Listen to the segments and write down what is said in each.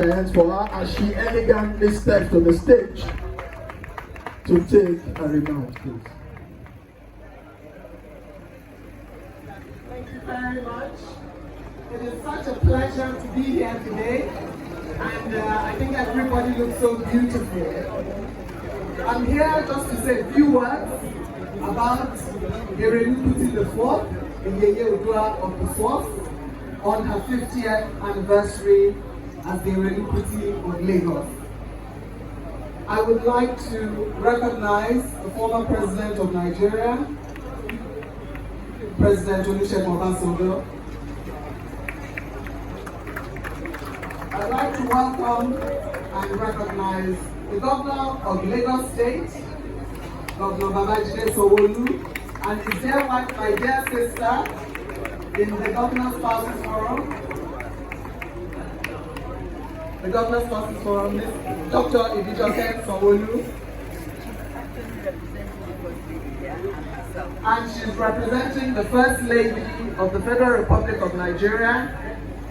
Hands for her as she elegantly steps to the stage to take a remark, please. Thank you very much. It is such a pleasure to be here today, and I think everybody looks so beautiful. I'm here just to say a few words about Erelu the Fourth, the Yeye Odua of the Fourth, on her 50th anniversary as the Erelu of Lagos. I would like to recognize the former president of Nigeria, President Olusegun Obasanjo. I'd like to welcome and recognize the governor of Lagos State, Governor Babajide Sanwo-Olu, and his dear wife, my dear sister, in the Governor's Spouses Forum. The Governor's Spouses Forum, Ms. Dr. Ibijoke Sanwo-Olu. And she's representing the First Lady of the Federal Republic of Nigeria,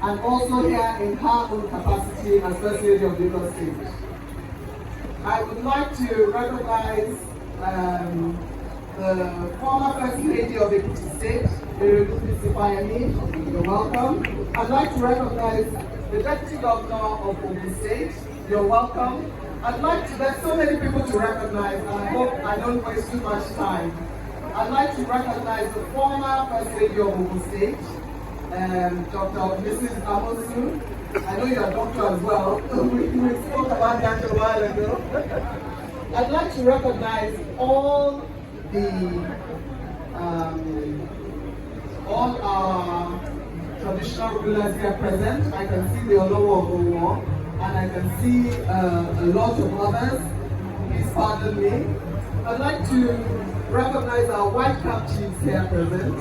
and also here in her own capacity as First Lady of Lagos State. I would like to recognize the former First Lady of Ekiti State, Erelu. You're welcome. I'd like to recognize the Deputy Governor of Ogun State. You're welcome. There's so many people to recognize, and I hope I don't waste too much time. I'd like to recognize the former First Lady of Ogun State, Dr. Mrs. Amosu. I know you're a doctor as well. We spoke about that a while ago. I'd like to recognize all our traditional rulers here present. I can see the Olowo of Owo, and I can see a lot of others. Please pardon me. I'd like to recognize our white cap chiefs here present.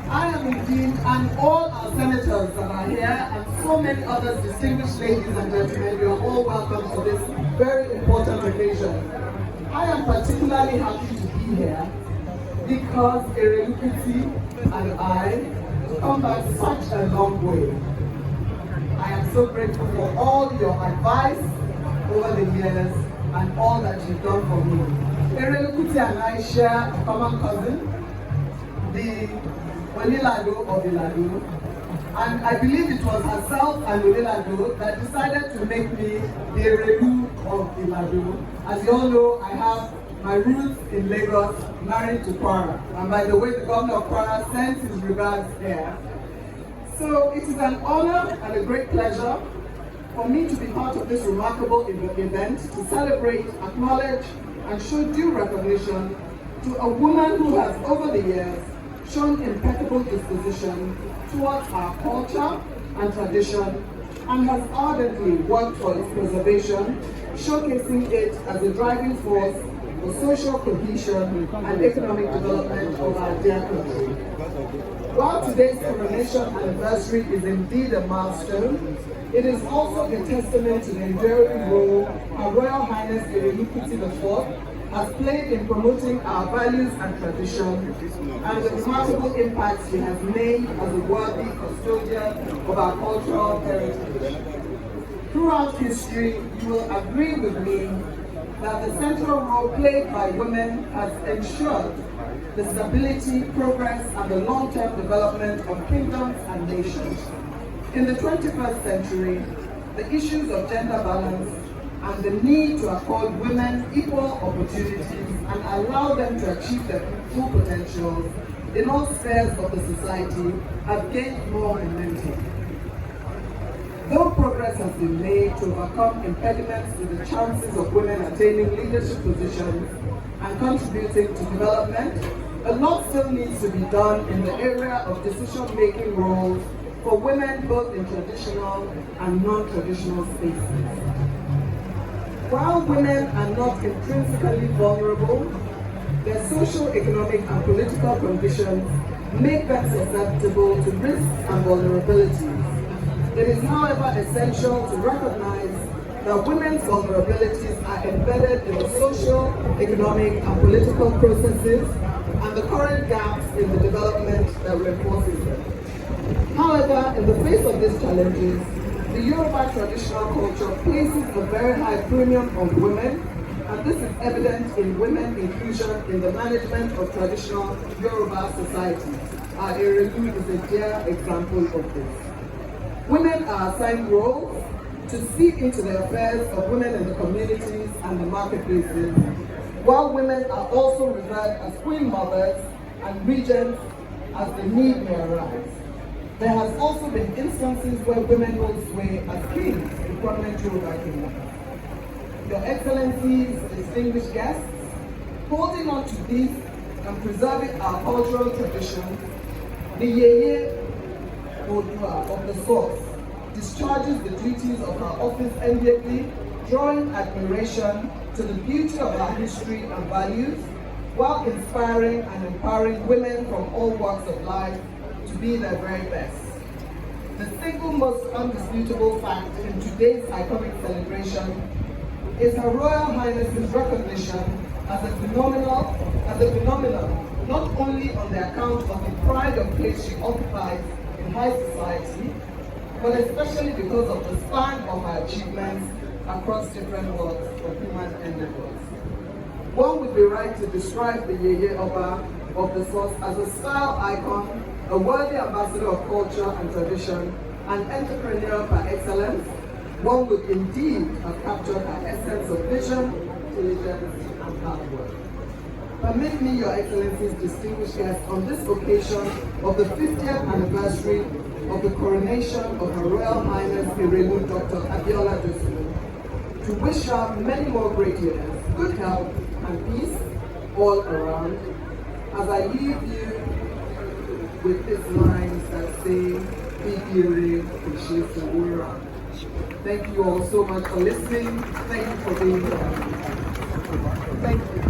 I am indeed, and all our senators that are here, and so many others, distinguished ladies and gentlemen, you are all welcome to this very important occasion. I am particularly happy to be here because Erelu and I come back such a long way. I am so grateful for all your advice over the years and all that you've done for me. Erelu and I share a common cousin, the Olilado of Ilado, and I believe it was herself and Olilado that decided to make me the Erelu of Ilado. As you all know, I have my roots in Lagos, married to Kwara. And by the way, the governor of Kwara sends his regards here. So it is an honor and a great pleasure for me to be part of this remarkable event to celebrate, acknowledge, and show due recognition to a woman who has, over the years, shown impeccable disposition towards our culture and tradition, and has ardently worked for its preservation, showcasing it as a driving force for social cohesion and economic development of our dear country. While today's coronation anniversary is indeed a milestone, it is also a testament to the enduring role Her Royal Highness Erelu IV has played in promoting our values and tradition, and the remarkable impact she has made as a worthy custodian of our cultural heritage. Throughout history, you will agree with me that the central role played by women has ensured the stability, progress, and the long-term development of kingdoms and nations. In the 21st century, the issues of gender balance and the need to accord women equal opportunities and allow them to achieve their full potential in all spheres of the society have gained more momentum. Though progress has been made to overcome impediments to the chances of women attaining leadership positions and contributing to development, a lot still needs to be done in the area of decision-making roles for women both in traditional and non-traditional spaces. While women are not intrinsically vulnerable, their social, economic, and political conditions make them susceptible to risks and vulnerabilities. It is, however, essential to recognize that women's vulnerabilities are embedded in the social, economic, and political processes and the current gaps in the development that reinforces them. However, in the face of these challenges, The Yoruba traditional culture places a very high premium on women, and this is evident in women inclusion in the management of traditional Yoruba society. Our Erelu is a clear example of this. Women are assigned roles to see into the affairs of women in the communities and the marketplaces, while women are also reserved as queen mothers and regents as the need may arise. There has also been instances where women hold sway as kings in prominent Yoruba kingdoms. Your Excellencies, distinguished guests, holding on to these and preserving our cultural traditions, the Yeye Odua of the source discharges the duties of her office enviably, drawing admiration to the beauty of our history and values, while inspiring and empowering women from all walks of life to be their very best. The single most undisputable fact in today's iconic celebration is Her Royal Highness's recognition as a phenomenon, not only on the account of the pride of place she occupies in high society, but especially because of the span of her achievements across different walks of human endeavors. One would be right to describe the Yeye Oba of the source as a style icon, a worthy ambassador of culture and tradition, an entrepreneur par excellence. One would indeed have captured her essence of vision, intelligence, and hard work. Permit me, Your Excellencies, distinguished guests, on this occasion of the 50th anniversary of the coronation of Her Royal Highness Erelu Dr. Abiola Dosumu, to wish her many more great years, good health and peace all around, as I leave you with these lines that say, Bigire Ishesawura. Thank you all so much for listening. Thank you for being here. Thank you.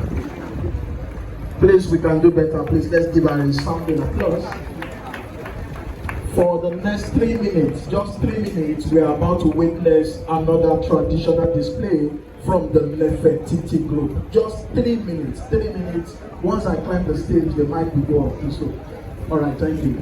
Please, we can do better. Please, let's give her a sounding applause. For the next 3 minutes, just 3 minutes, we are about to witness another traditional display from the Nefertiti group. Just 3 minutes, 3 minutes. Once I climb the stage, the mic will go off. So, all right, thank you.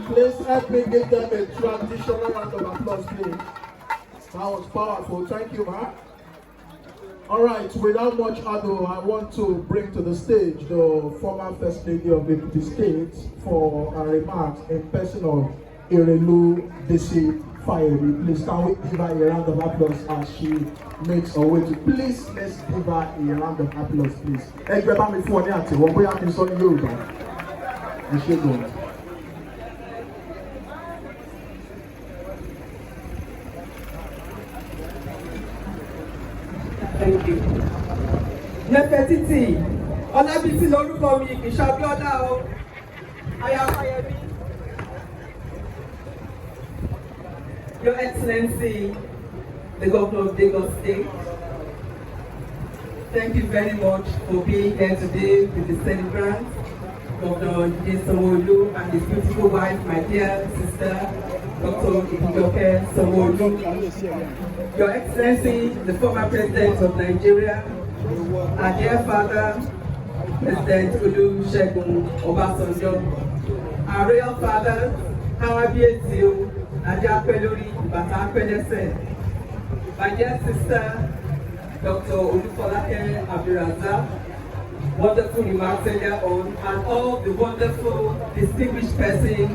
Please help me give them a traditional round of applause, please. That was powerful. Thank you, Mark. All right, without much ado, I want to bring to the stage the former First Lady of the State for her remarks in person of Erelu Desi Fayeri. Please, can we give her a round of applause as she makes her way to? Please, let's give her a round of applause, please. Ẹgbẹ́ mi fún ọ ní àtẹ̀wọ́ bóyá kí n sọ ní Yorùbá. Ẹ ṣé gan. Thank you. Nefertiti, Ọlábísí lórúkọ mi, Ìṣàbíọ́lá o, Aya Fáyẹmí. Your Excellency, the Governor of Lagos State, thank you very much for being here today with the celebrants, Governor Dosumu and his beautiful wife, my dear sister, Dr. Ibijoke Sanwo-Olu. Your Excellency, the former President of Nigeria, our dear father, President Olusegun Obasanjo, our real father, Kábíyèsí Ajapelori Bàtàpẹ́lẹ́sẹ̀, my dear sister, Dr. Olufolake Abdulrazak, wonderful remarks earlier on, and all the wonderful, distinguished persons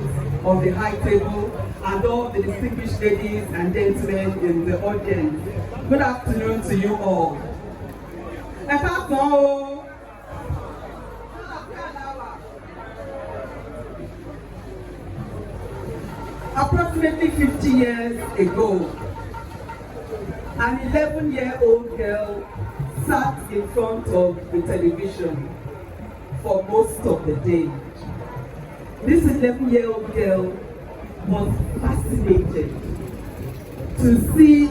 of the high table, and all the distinguished ladies and gentlemen in the audience. Good afternoon to you all. Approximately 50 years ago, an 11-year-old girl sat in front of the television for most of the day. This 11-year-old girl was fascinated to see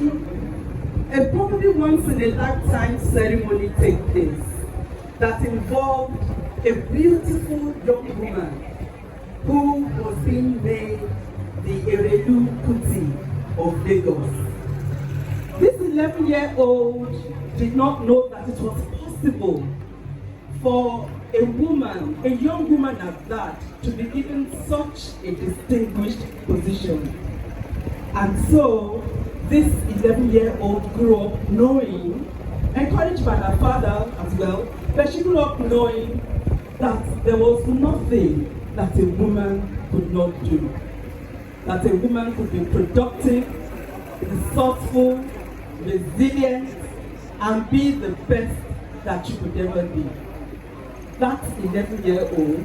a probably once-in-a-lifetime ceremony take place that involved a beautiful young woman who was being made the Erelu of Lagos. This 11-year-old did not know that it was possible for a woman, a young woman at that, to be given such a distinguished position. And so, this 11-year-old grew up knowing, encouraged by her father as well, but she grew up knowing that there was nothing that a woman could not do. That a woman could be productive, resourceful, resilient, and be the best that she could ever be. That 11-year-old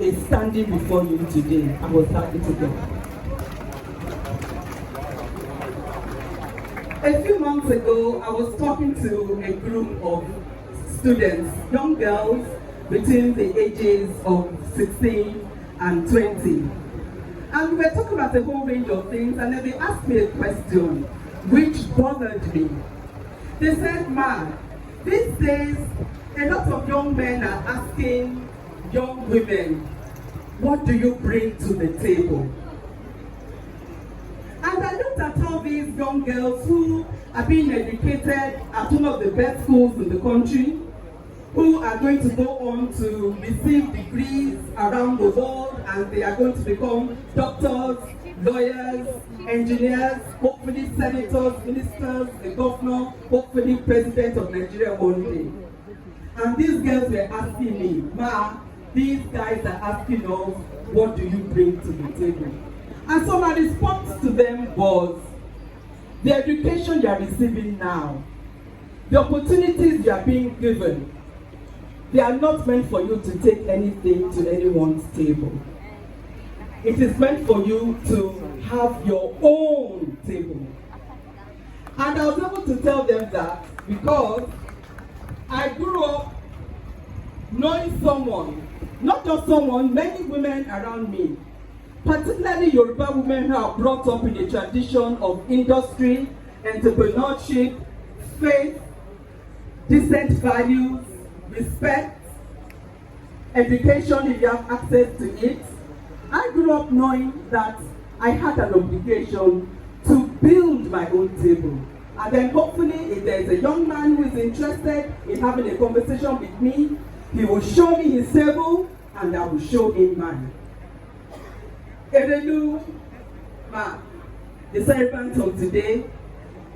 is standing before you today. I was that little girl. A few months ago, I was talking to a group of students, young girls between the ages of 16 and 20. And we were talking about a whole range of things, and then they asked me a question which bothered me. They said, "Ma, these days a lot of young men are asking young women, what do you bring to the table?" And I looked at all these young girls who are being educated at one of the best schools in the country, who are going to go on to receive degrees around the world, and they are going to become doctors, lawyers, engineers, hopefully senators, ministers, a governor, hopefully president of Nigeria one day. And these girls were asking me, "Ma, these guys are asking us, what do you bring to the table?" And so my response to them was, the education you are receiving now, the opportunities you are being given, they are not meant for you to take anything to anyone's table. It is meant for you to have your own table. And I was able to tell them that because I grew up knowing someone, not just someone, many women around me, particularly Yoruba women who are brought up in a tradition of industry, entrepreneurship, faith, decent values, respect, education if you have access to it. I grew up knowing that I had an obligation to build my own table. And then hopefully if there's a young man who is interested in having a conversation with me, he will show me his table and I will show him mine. Erelu, Ma, the celebrant of today,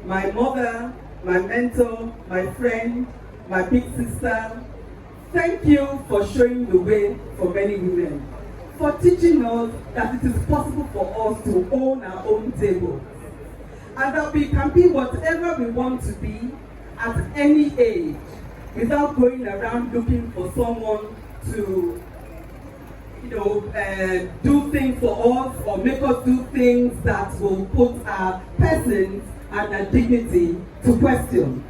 my mother, my mentor, my friend, my big sister, thank you for showing the way for many women, for teaching us that it is possible for us to own our own table, and that we can be whatever we want to be at any age without going around looking for someone to do things for us or make us do things that will put our persons and our dignity to question.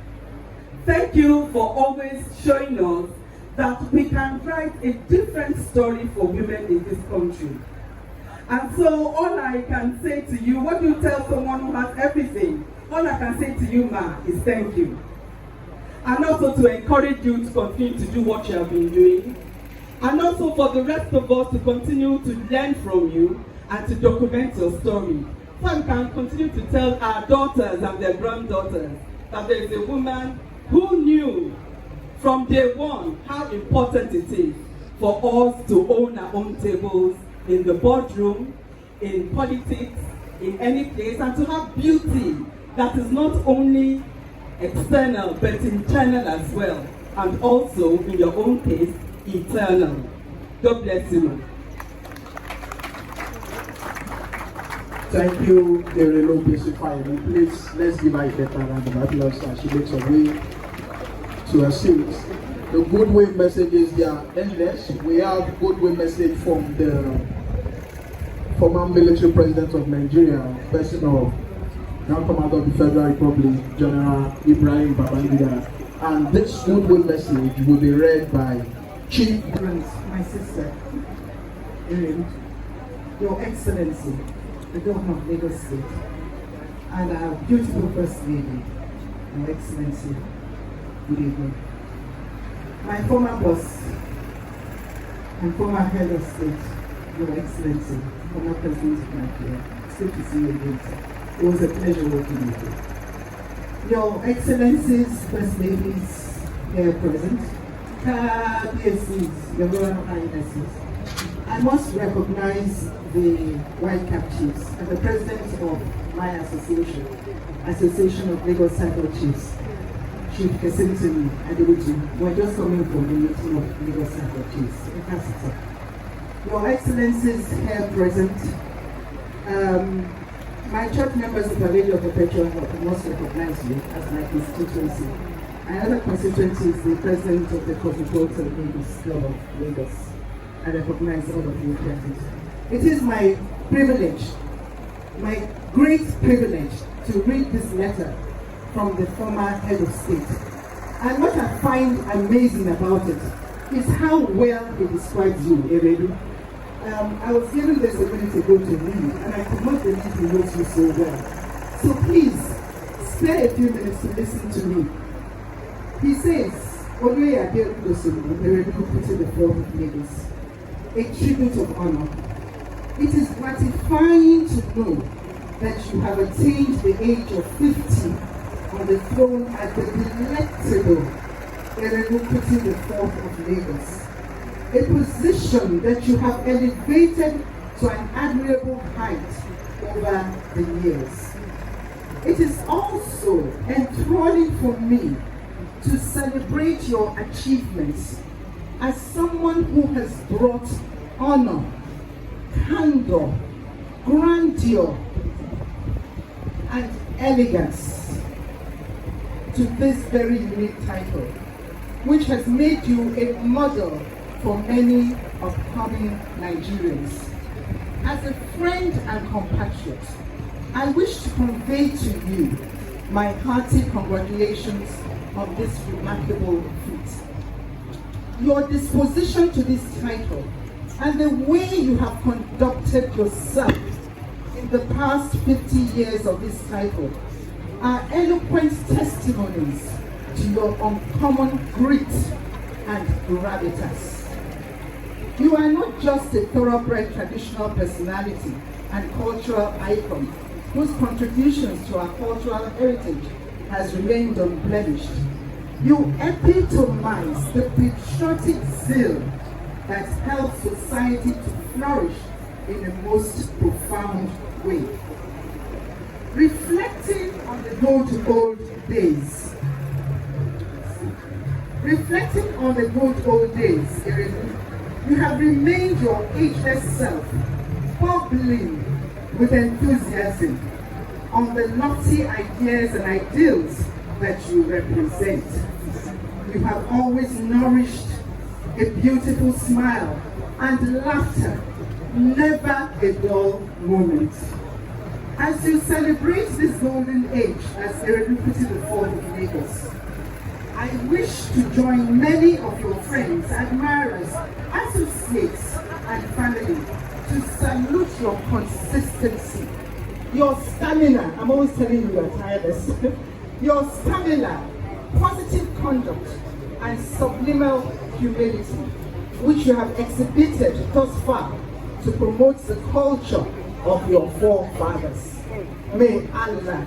Thank you for always showing us that we can write a different story for women in this country. And so all I can say to you, what do you tell someone who has everything? All I can say to you, Ma, is thank you. And also to encourage you to continue to do what you have been doing. And also for the rest of us to continue to learn from you and to document your story. So we can continue to tell our daughters and their granddaughters that there is a woman who knew from day one how important it is for us to own our own tables in the boardroom, in politics, in any place, and to have beauty that is not only external but internal as well, and also in your own case eternal. God bless you. Thank you, Erelu Basic. Please, let's give her a better round of applause as she makes her way to her seat. The goodwill messages, they are endless. We have goodwill message from the former military president of Nigeria, person of Grand Commander of the Federal Republic, General Ibrahim Babangida. And this goodwill message will be read by Chief. My sister, Erelu, Your Excellency, the Governor of Lagos State, and our beautiful First Lady, Your Excellency, good evening. My former boss and former head of state, Your Excellency, former President of Nigeria, it's good to see you again, sir. It was a pleasure working with you. Your Excellencies, First Ladies here present, KBSCs, Your Royal Highnesses, I must recognize the White Cap Chiefs and the President of my association, Association of Lagos Cycle Chiefs, Chief Kesintini Adebutu. We're just coming from the meeting of Lagos Cycle Chiefs. Your Excellencies here present, my church members of the Lady of Perpetual Help, I must recognize you as my constituency. Another constituency is the President of the Cosmopolitan Ladies Club of Lagos. I recognize all of you present. It is my privilege, my great privilege, to read this letter from the former head of state. And what I find amazing about it is how well he describes you, Erelu. I was given this a minute ago to read, and I could not believe he knows you so well. So please, spare a few minutes to listen to me. He says, Dosumu, Erelu put in the fourth of Lagos, a tribute of honor. It is gratifying to know that you have attained the age of 50 on the throne as the delectable Erelu Kuti IV of Lagos, a position that you have elevated to an admirable height over the years. It is also enthralling for me to celebrate your achievements as someone who has brought honor, candor, grandeur, and elegance to this very unique title, which has made you a model for many upcoming Nigerians. As a friend and compatriot, I wish to convey to you my hearty congratulations on this remarkable feat. Your disposition to this title and the way you have conducted yourself in the past 50 years of this title are eloquent testimonies to your uncommon grit and gravitas. You are not just a thoroughbred traditional personality and cultural icon whose contributions to our cultural heritage has remained unblemished. You epitomize the patriotic zeal that helps society to flourish in the most profound way. Reflecting on the good old days, Erelu, you have remained your ageless self, bubbling with enthusiasm on the lofty ideas and ideals that you represent. You have always nourished a beautiful smile and laughter, never a dull moment. As you celebrate this golden age as Erelu Kuti IV of Lagos, I wish to join many of your friends, admirers, associates, and family to salute your consistency, your stamina. I'm always telling you you're tireless. Your stamina, positive conduct, and subliminal humility, which you have exhibited thus far to promote the culture of your forefathers. May Allah